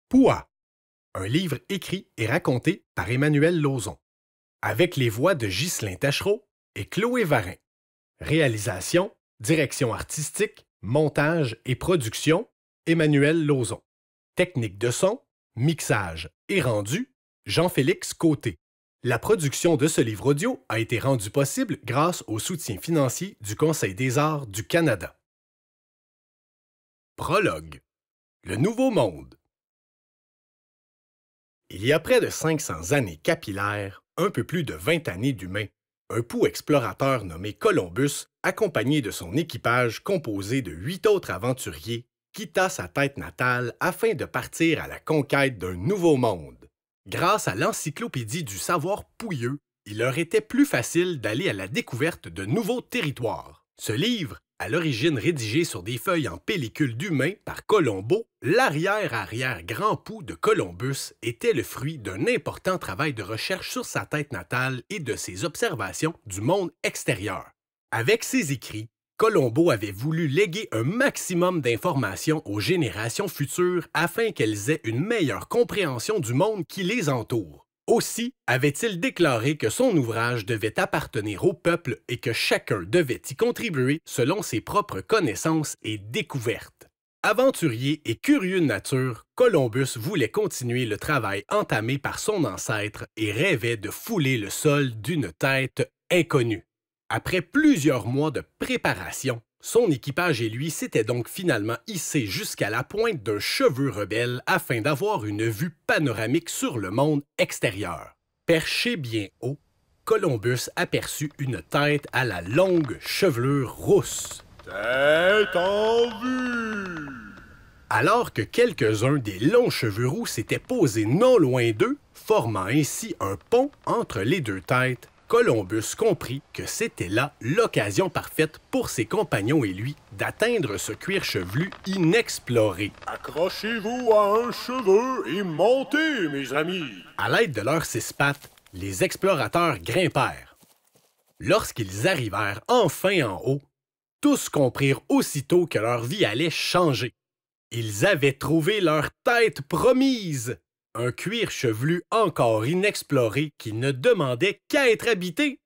Pouah, un livre écrit et raconté par Emmanuel Lauzon, avec les voix de Ghislain Tachereau et Chloé Varin. Réalisation, direction artistique, montage et production, Emmanuel Lauzon. Technique de son, mixage et rendu, Jean-Félix Côté. La production de ce livre audio a été rendue possible grâce au soutien financier du Conseil des arts du Canada. Prologue. Le Nouveau Monde. Il y a près de 500 années capillaires, un peu plus de 20 années d'humains, un pou explorateur nommé Columbus, accompagné de son équipage composé de 8 autres aventuriers, quitta sa terre natale afin de partir à la conquête d'un nouveau monde. Grâce à l'encyclopédie du savoir pouilleux, il leur était plus facile d'aller à la découverte de nouveaux territoires. Ce livre, à l'origine rédigé sur des feuilles en pellicule d'humain par Colombo, l'arrière-arrière-grand-pou de Columbus était le fruit d'un important travail de recherche sur sa terre natale et de ses observations du monde extérieur. Avec ses écrits, Colombo avait voulu léguer un maximum d'informations aux générations futures afin qu'elles aient une meilleure compréhension du monde qui les entoure. Aussi avait-il déclaré que son ouvrage devait appartenir au peuple et que chacun devait y contribuer selon ses propres connaissances et découvertes. Aventurier et curieux de nature, Columbus voulait continuer le travail entamé par son ancêtre et rêvait de fouler le sol d'une tête inconnue. Après plusieurs mois de préparation, son équipage et lui s'étaient donc finalement hissés jusqu'à la pointe d'un cheveu rebelle afin d'avoir une vue panoramique sur le monde extérieur. Perché bien haut, Columbus aperçut une tête à la longue chevelure rousse. Tête en vue! Alors que quelques-uns des longs cheveux roux s'étaient posés non loin d'eux, formant ainsi un pont entre les deux têtes, Columbus comprit que c'était là l'occasion parfaite pour ses compagnons et lui d'atteindre ce cuir chevelu inexploré. Accrochez-vous à un cheveu et montez, mes amis! À l'aide de leurs 6 pattes, les explorateurs grimpèrent. Lorsqu'ils arrivèrent enfin en haut, tous comprirent aussitôt que leur vie allait changer. Ils avaient trouvé leur tête promise! Un cuir chevelu encore inexploré qui ne demandait qu'à être habité.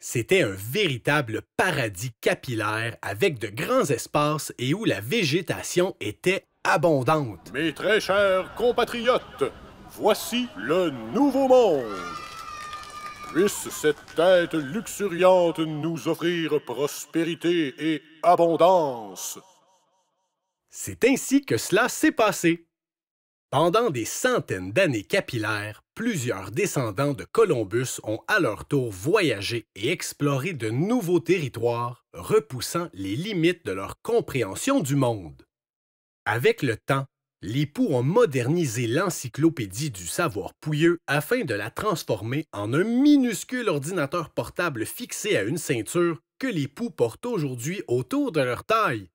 C'était un véritable paradis capillaire avec de grands espaces et où la végétation était abondante. Mes très chers compatriotes, voici le Nouveau Monde. Puisse cette tête luxuriante nous offrir prospérité et abondance. C'est ainsi que cela s'est passé. Pendant des centaines d'années capillaires, plusieurs descendants de Columbus ont à leur tour voyagé et exploré de nouveaux territoires, repoussant les limites de leur compréhension du monde. Avec le temps, les poux ont modernisé l'encyclopédie du savoir pouilleux afin de la transformer en un minuscule ordinateur portable fixé à une ceinture que les poux portent aujourd'hui autour de leur taille.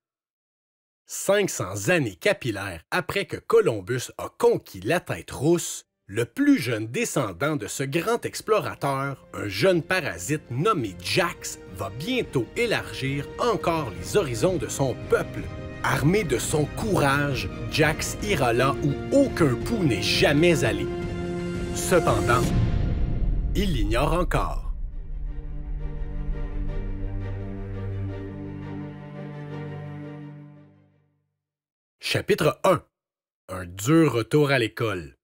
500 années capillaires après que Columbus a conquis la tête rousse, le plus jeune descendant de ce grand explorateur, un jeune parasite nommé Jax, va bientôt élargir encore les horizons de son peuple. Armé de son courage, Jax ira là où aucun pou n'est jamais allé. Cependant, il l'ignore encore. Chapitre 1. Un dur retour à l'école.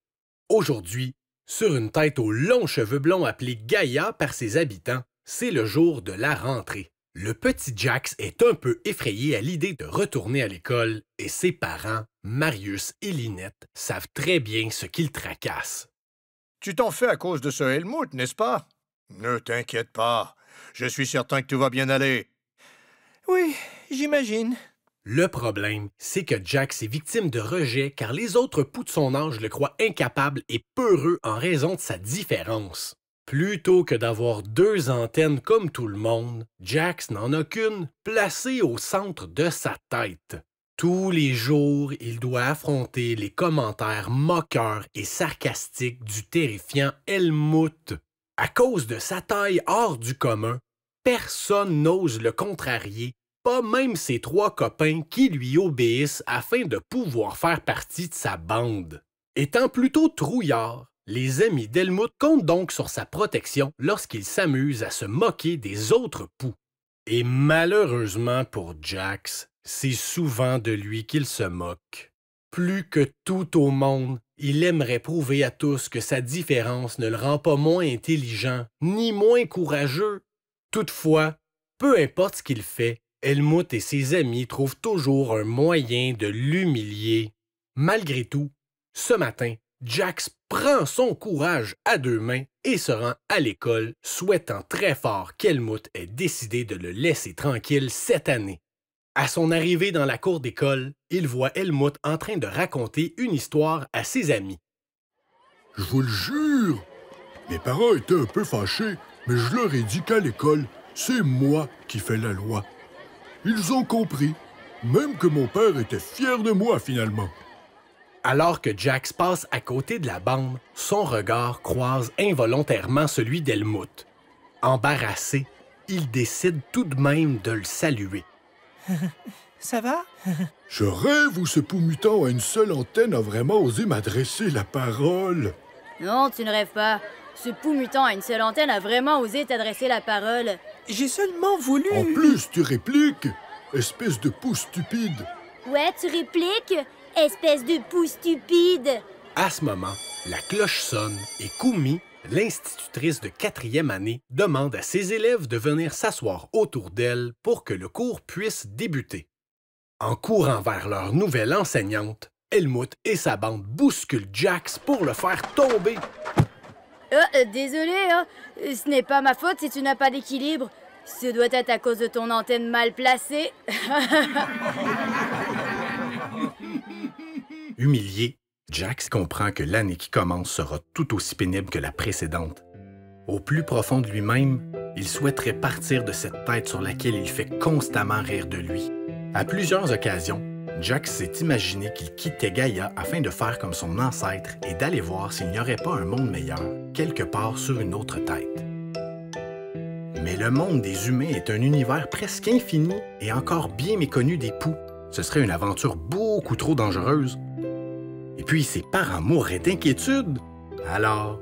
Aujourd'hui, sur une tête aux longs cheveux blonds appelée Gaïa par ses habitants, c'est le jour de la rentrée. Le petit Jax est un peu effrayé à l'idée de retourner à l'école et ses parents, Marius et Lynette, savent très bien ce qu'il tracasse. Tu t'en fais à cause de ce Helmut, n'est-ce pas? Ne t'inquiète pas. Je suis certain que tout va bien aller. Oui, j'imagine. Le problème, c'est que Jax est victime de rejet car les autres poux de son âge le croient incapable et peureux en raison de sa différence. Plutôt que d'avoir 2 antennes comme tout le monde, Jax n'en a qu'une placée au centre de sa tête. Tous les jours, il doit affronter les commentaires moqueurs et sarcastiques du terrifiant Helmut. À cause de sa taille hors du commun, personne n'ose le contrarier, pas même ses 3 copains qui lui obéissent afin de pouvoir faire partie de sa bande. Étant plutôt trouillard, les amis d'Helmut comptent donc sur sa protection lorsqu'il s'amuse à se moquer des autres poux. Et malheureusement pour Jax, c'est souvent de lui qu'il se moque. Plus que tout au monde, il aimerait prouver à tous que sa différence ne le rend pas moins intelligent ni moins courageux. Toutefois, peu importe ce qu'il fait, Helmut et ses amis trouvent toujours un moyen de l'humilier. Malgré tout, ce matin, Jax prend son courage à deux mains et se rend à l'école, souhaitant très fort qu'Helmut ait décidé de le laisser tranquille cette année. À son arrivée dans la cour d'école, il voit Helmut en train de raconter une histoire à ses amis. Je vous le jure, mes parents étaient un peu fâchés, mais je leur ai dit qu'à l'école, c'est moi qui fais la loi. Ils ont compris, même que mon père était fier de moi finalement. Alors que Jax passe à côté de la bande, son regard croise involontairement celui d'Helmut. Embarrassé, il décide tout de même de le saluer. Ça va? Je rêve où ce pou mutant à une seule antenne a vraiment osé m'adresser la parole. Non, tu ne rêves pas. Ce pou mutant à une seule antenne a vraiment osé t'adresser la parole. J'ai seulement voulu... En plus, tu répliques, espèce de pou stupide. Ouais, tu répliques, espèce de pou stupide. À ce moment, la cloche sonne et Kumi, l'institutrice de 4e année, demande à ses élèves de venir s'asseoir autour d'elle pour que le cours puisse débuter. En courant vers leur nouvelle enseignante, Helmut et sa bande bousculent Jax pour le faire tomber. Désolé, hein. Ce n'est pas ma faute si tu n'as pas d'équilibre. Ce doit être à cause de ton antenne mal placée. Humilié, Jax comprend que l'année qui commence sera tout aussi pénible que la précédente. Au plus profond de lui-même, il souhaiterait partir de cette tête sur laquelle il fait constamment rire de lui. À plusieurs occasions, Jax s'est imaginé qu'il quittait Gaïa afin de faire comme son ancêtre et d'aller voir s'il n'y aurait pas un monde meilleur, quelque part sur une autre tête. Mais le monde des humains est un univers presque infini et encore bien méconnu des poux. Ce serait une aventure beaucoup trop dangereuse. Et puis, ses parents mourraient d'inquiétude. Alors,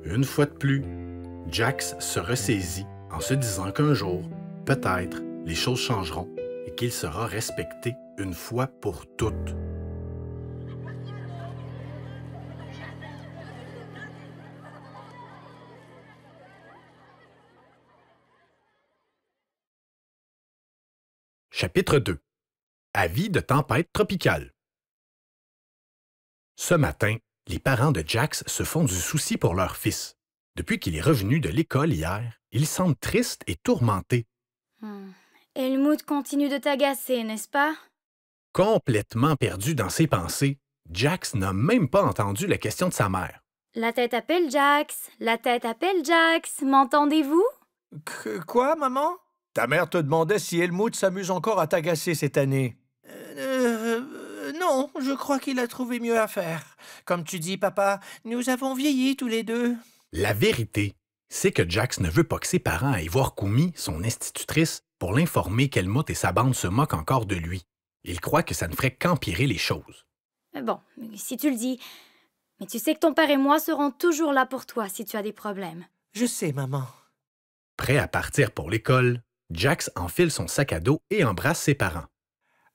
une fois de plus, Jax se ressaisit en se disant qu'un jour, peut-être, les choses changeront et qu'il sera respecté une fois pour toutes. Chapitre 2. Avis de tempête tropicale. Ce matin, les parents de Jax se font du souci pour leur fils. Depuis qu'il est revenu de l'école hier, il semble triste et tourmenté. Helmut continue de t'agacer, n'est-ce pas? Complètement perdu dans ses pensées, Jax n'a même pas entendu la question de sa mère. La tête appelle Jax, la tête appelle Jax, m'entendez-vous? Quoi, maman? Ta mère te demandait si Helmut s'amuse encore à t'agacer cette année. Non, je crois qu'il a trouvé mieux à faire. Comme tu dis, papa, nous avons vieilli tous les deux. La vérité, c'est que Jax ne veut pas que ses parents aillent voir Kumi, son institutrice, pour l'informer qu'Helmut et sa bande se moquent encore de lui. Il croit que ça ne ferait qu'empirer les choses. Bon, si tu le dis. Mais tu sais que ton père et moi serons toujours là pour toi si tu as des problèmes. Je sais, maman. Prêt à partir pour l'école, Jax enfile son sac à dos et embrasse ses parents.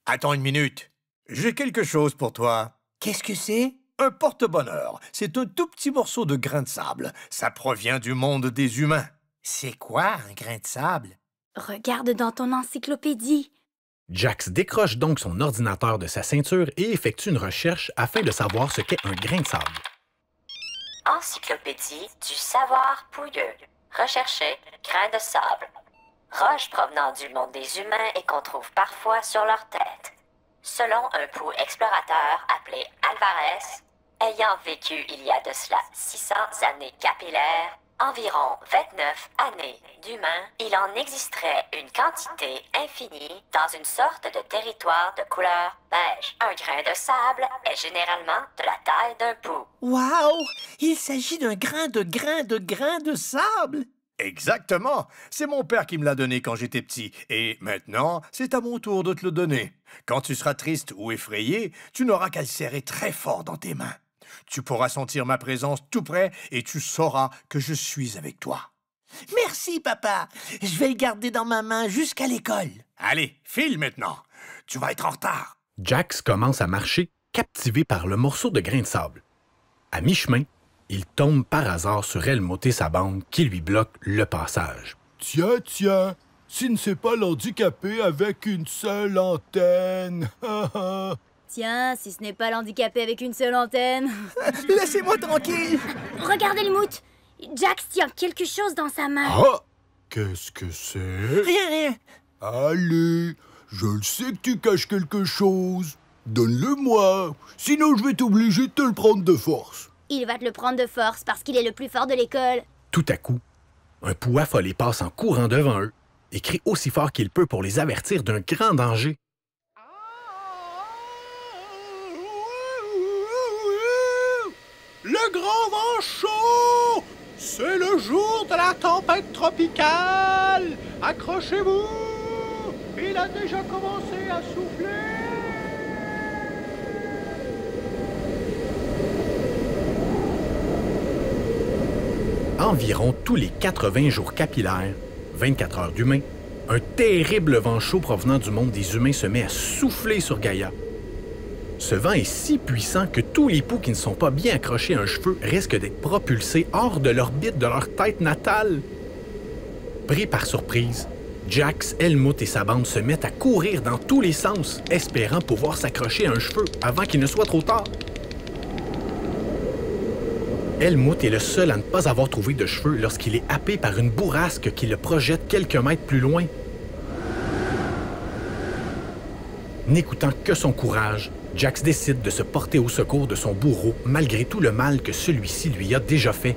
Attends une minute. J'ai quelque chose pour toi. Qu'est-ce que c'est? Un porte-bonheur. C'est un tout petit morceau de grain de sable. Ça provient du monde des humains. C'est quoi, un grain de sable? Regarde dans ton encyclopédie. Jax décroche donc son ordinateur de sa ceinture et effectue une recherche afin de savoir ce qu'est un grain de sable. Encyclopédie du savoir pouilleux. Recherchez grain de sable. Roche provenant du monde des humains et qu'on trouve parfois sur leur tête. Selon un pou explorateur appelé Alvarez, ayant vécu il y a de cela 600 années capillaires, environ 29 années d'humains, il en existerait une quantité infinie dans une sorte de territoire de couleur beige. Un grain de sable est généralement de la taille d'un pou. Waouh! Il s'agit d'un grain de sable! Exactement. C'est mon père qui me l'a donné quand j'étais petit. Et maintenant, c'est à mon tour de te le donner. Quand tu seras triste ou effrayé, tu n'auras qu'à le serrer très fort dans tes mains. Tu pourras sentir ma présence tout près et tu sauras que je suis avec toi. Merci, papa. Je vais le garder dans ma main jusqu'à l'école. Allez, file maintenant. Tu vas être en retard. Jax commence à marcher, captivé par le morceau de grain de sable. À mi-chemin, il tombe par hasard sur Helmut et sa bande qui lui bloquent le passage. Tiens, tiens, s'il ne sait pas l'handicapé avec une seule antenne. Tiens, si ce n'est pas l'handicapé avec une seule antenne. Laissez-moi tranquille. Regardez le mout. Jax tient quelque chose dans sa main. Ah! Qu'est-ce que c'est? Rien. Allez, je le sais que tu caches quelque chose. Donne-le-moi, sinon je vais t'obliger de te le prendre de force. Il va te le prendre de force parce qu'il est le plus fort de l'école. Tout à coup, un pou affolé passe en courant devant eux et crie aussi fort qu'il peut pour les avertir d'un grand danger. Le grand vent chaud! C'est le jour de la tempête tropicale! Accrochez-vous! Il a déjà commencé à souffler! Environ tous les 80 jours capillaires, 24 heures d'humain, un terrible vent chaud provenant du monde des humains se met à souffler sur Gaïa. Ce vent est si puissant que tous les poux qui ne sont pas bien accrochés à un cheveu risquent d'être propulsés hors de l'orbite de leur tête natale. Pris par surprise, Jax, Helmut et sa bande se mettent à courir dans tous les sens, espérant pouvoir s'accrocher à un cheveu avant qu'il ne soit trop tard. Helmut est le seul à ne pas avoir trouvé de cheveux lorsqu'il est happé par une bourrasque qui le projette quelques mètres plus loin. N'écoutant que son courage, Jax décide de se porter au secours de son bourreau malgré tout le mal que celui-ci lui a déjà fait.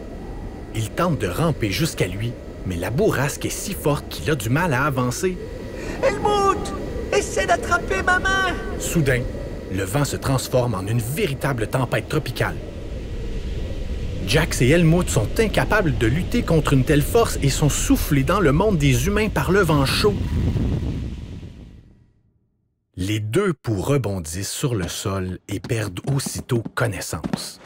Il tente de ramper jusqu'à lui, mais la bourrasque est si forte qu'il a du mal à avancer. Helmut, essaie d'attraper ma main. Soudain, le vent se transforme en une véritable tempête tropicale. Jax et Helmut sont incapables de lutter contre une telle force et sont soufflés dans le monde des humains par le vent chaud. Les deux poux rebondissent sur le sol et perdent aussitôt connaissance.